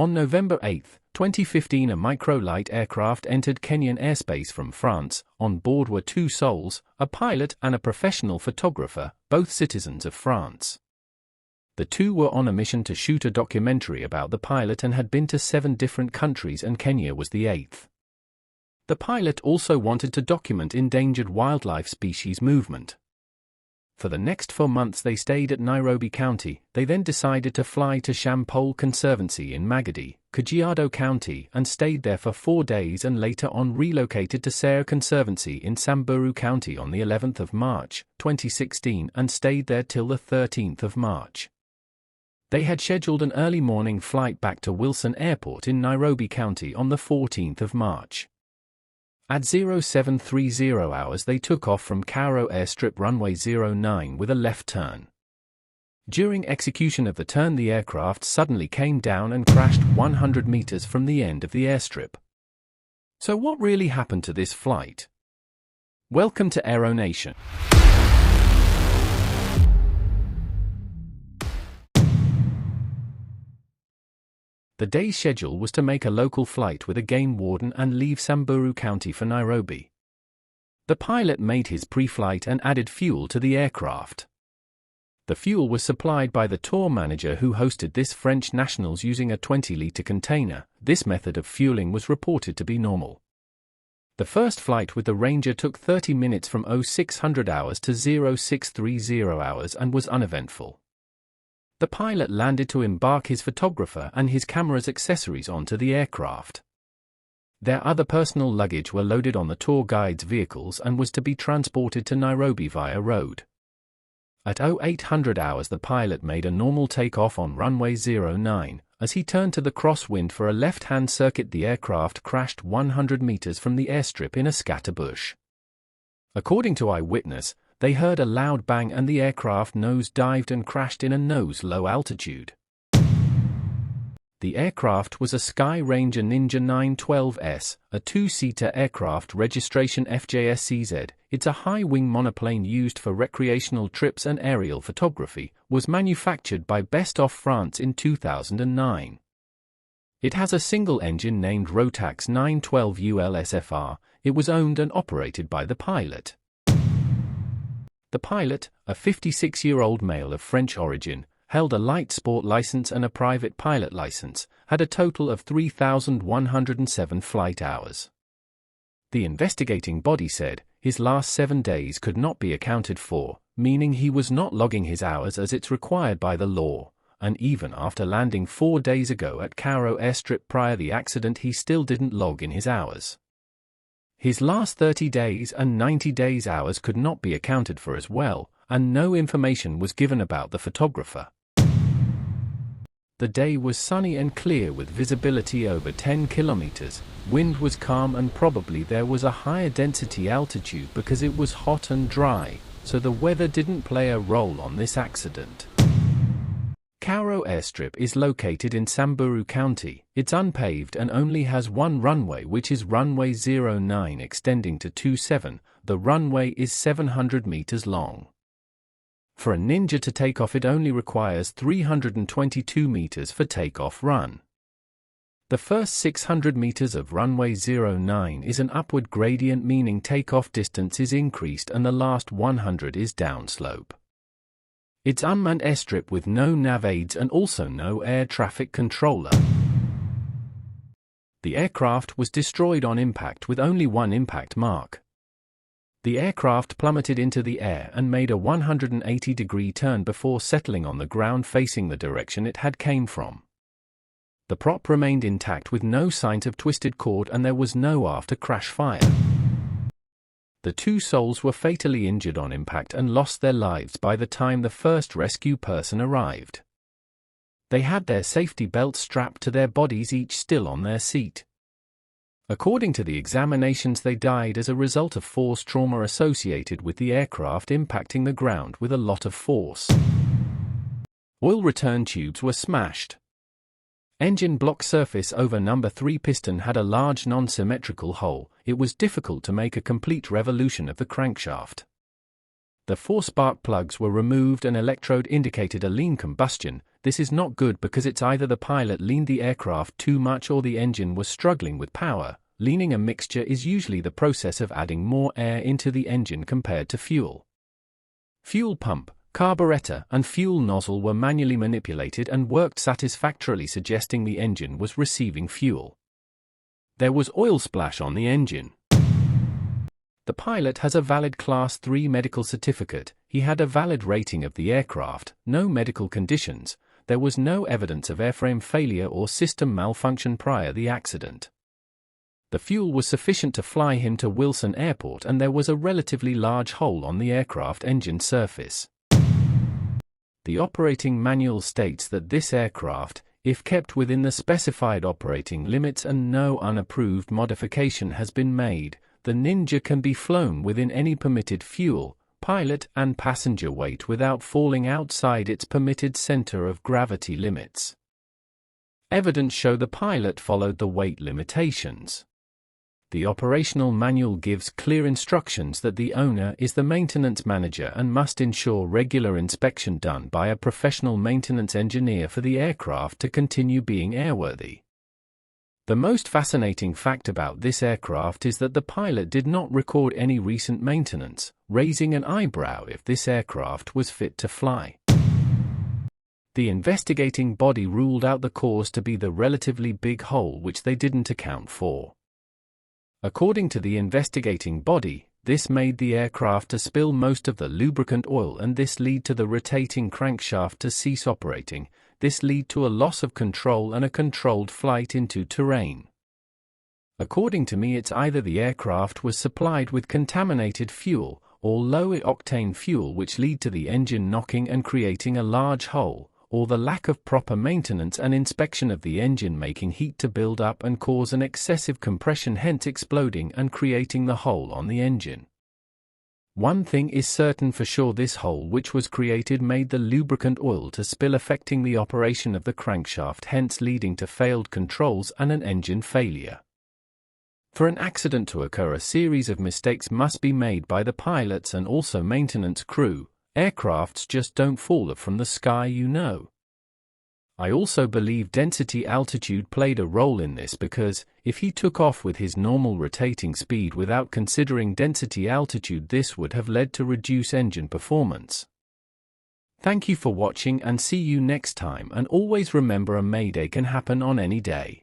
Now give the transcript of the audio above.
On November 8, 2015, a micro-light aircraft entered Kenyan airspace from France. On board were 2 souls, a pilot and a professional photographer, both citizens of France. The 2 were on a mission to shoot a documentary about the pilot and had been to 7 different countries, and Kenya was the 8th. The pilot also wanted to document endangered wildlife species movement. For the next 4 months they stayed at Nairobi County. They then decided to fly to Shampole Conservancy in Magadi, Kajiado County, and stayed there for 4 days, and later on relocated to Sayo Conservancy in Samburu County on the 11th of March, 2016, and stayed there till the 13th of March. They had scheduled an early morning flight back to Wilson Airport in Nairobi County on the 14th of March. At 0730 hours they took off from Cairo Airstrip runway 09 with a left turn. During execution of the turn, the aircraft suddenly came down and crashed 100 meters from the end of the airstrip. So what really happened to this flight? Welcome to Aeronation. The day's schedule was to make a local flight with a game warden and leave Samburu County for Nairobi. The pilot made his pre-flight and added fuel to the aircraft. The fuel was supplied by the tour manager who hosted this French nationals using a 20-liter container. This method of fueling was reported to be normal. The first flight with the Ranger took 30 minutes from 0600 hours to 0630 hours and was uneventful. The pilot landed to embark his photographer and his camera's accessories onto the aircraft. Their other personal luggage were loaded on the tour guide's vehicles and was to be transported to Nairobi via road. At 0800 hours the pilot made a normal takeoff on runway 09. As he turned to the crosswind for a left-hand circuit, the aircraft crashed 100 meters from the airstrip in a scatterbush. According to eyewitness, they heard a loud bang and the aircraft nose-dived and crashed in a nose-low altitude. The aircraft was a Sky Ranger Ninja 912S, a 2-seater aircraft, registration FJSCZ. It's a high-wing monoplane used for recreational trips and aerial photography, was manufactured by Best of France in 2009. It has a single engine named Rotax 912 ULSFR. It was owned and operated by the pilot. The pilot, a 56-year-old male of French origin, held a light sport license and a private pilot license, had a total of 3,107 flight hours. The investigating body said his last 7 days could not be accounted for, meaning he was not logging his hours as it's required by the law, and even after landing 4 days ago at Cairo Airstrip prior the accident he still didn't log in his hours. His last 30 days and 90 days hours could not be accounted for as well, and no information was given about the photographer. The day was sunny and clear with visibility over 10 kilometers, wind was calm and probably there was a higher density altitude because it was hot and dry, so the weather didn't play a role on this accident. Cairo Airstrip is located in Samburu County. It's unpaved and only has one runway, which is runway 09 extending to 27. The runway is 700 meters long. For a Ninja to take off it only requires 322 meters for takeoff run. The first 600 meters of runway 09 is an upward gradient, meaning takeoff distance is increased, and the last 100 is downslope. It's unmanned airstrip with no nav aids and also no air traffic controller. The aircraft was destroyed on impact with only one impact mark. The aircraft plummeted into the air and made a 180-degree turn before settling on the ground facing the direction it had came from. The prop remained intact with no signs of twisted cord and there was no after-crash fire. The 2 souls were fatally injured on impact and lost their lives by the time the first rescue person arrived. They had their safety belts strapped to their bodies, each still on their seat. According to the examinations, they died as a result of force trauma associated with the aircraft impacting the ground with a lot of force. Oil return tubes were smashed. Engine block surface over number 3 piston had a large non-symmetrical hole. It was difficult to make a complete revolution of the crankshaft. The 4 spark plugs were removed and electrode indicated a lean combustion. This is not good because it's either the pilot leaned the aircraft too much or the engine was struggling with power. Leaning a mixture is usually the process of adding more air into the engine compared to fuel. Fuel pump, carburetor, and fuel nozzle were manually manipulated and worked satisfactorily, suggesting the engine was receiving fuel. There was oil splash on the engine. The pilot has a valid Class 3 medical certificate, he had a valid rating of the aircraft, no medical conditions, there was no evidence of airframe failure or system malfunction prior the accident. The fuel was sufficient to fly him to Wilson Airport and there was a relatively large hole on the aircraft engine surface. The operating manual states that this aircraft, if kept within the specified operating limits and no unapproved modification has been made, the Ninja can be flown within any permitted fuel, pilot and passenger weight without falling outside its permitted center of gravity limits. Evidence show the pilot followed the weight limitations. The operational manual gives clear instructions that the owner is the maintenance manager and must ensure regular inspection done by a professional maintenance engineer for the aircraft to continue being airworthy. The most fascinating fact about this aircraft is that the pilot did not record any recent maintenance, raising an eyebrow if this aircraft was fit to fly. The investigating body ruled out the cause to be the relatively big hole which they didn't account for. According to the investigating body, this made the aircraft to spill most of the lubricant oil and this lead to the rotating crankshaft to cease operating. This lead to a loss of control and a controlled flight into terrain. According to me, it's either the aircraft was supplied with contaminated fuel or low-octane fuel which lead to the engine knocking and creating a large hole, or the lack of proper maintenance and inspection of the engine making heat to build up and cause an excessive compression, hence exploding and creating the hole on the engine. One thing is certain for sure, this hole which was created made the lubricant oil to spill, affecting the operation of the crankshaft, hence leading to failed controls and an engine failure. For an accident to occur, a series of mistakes must be made by the pilots and also maintenance crew. Aircrafts just don't fall from the sky, you know. I also believe density altitude played a role in this because, if he took off with his normal rotating speed without considering density altitude, this would have led to reduced engine performance. Thank you for watching and see you next time, and always remember a mayday can happen on any day.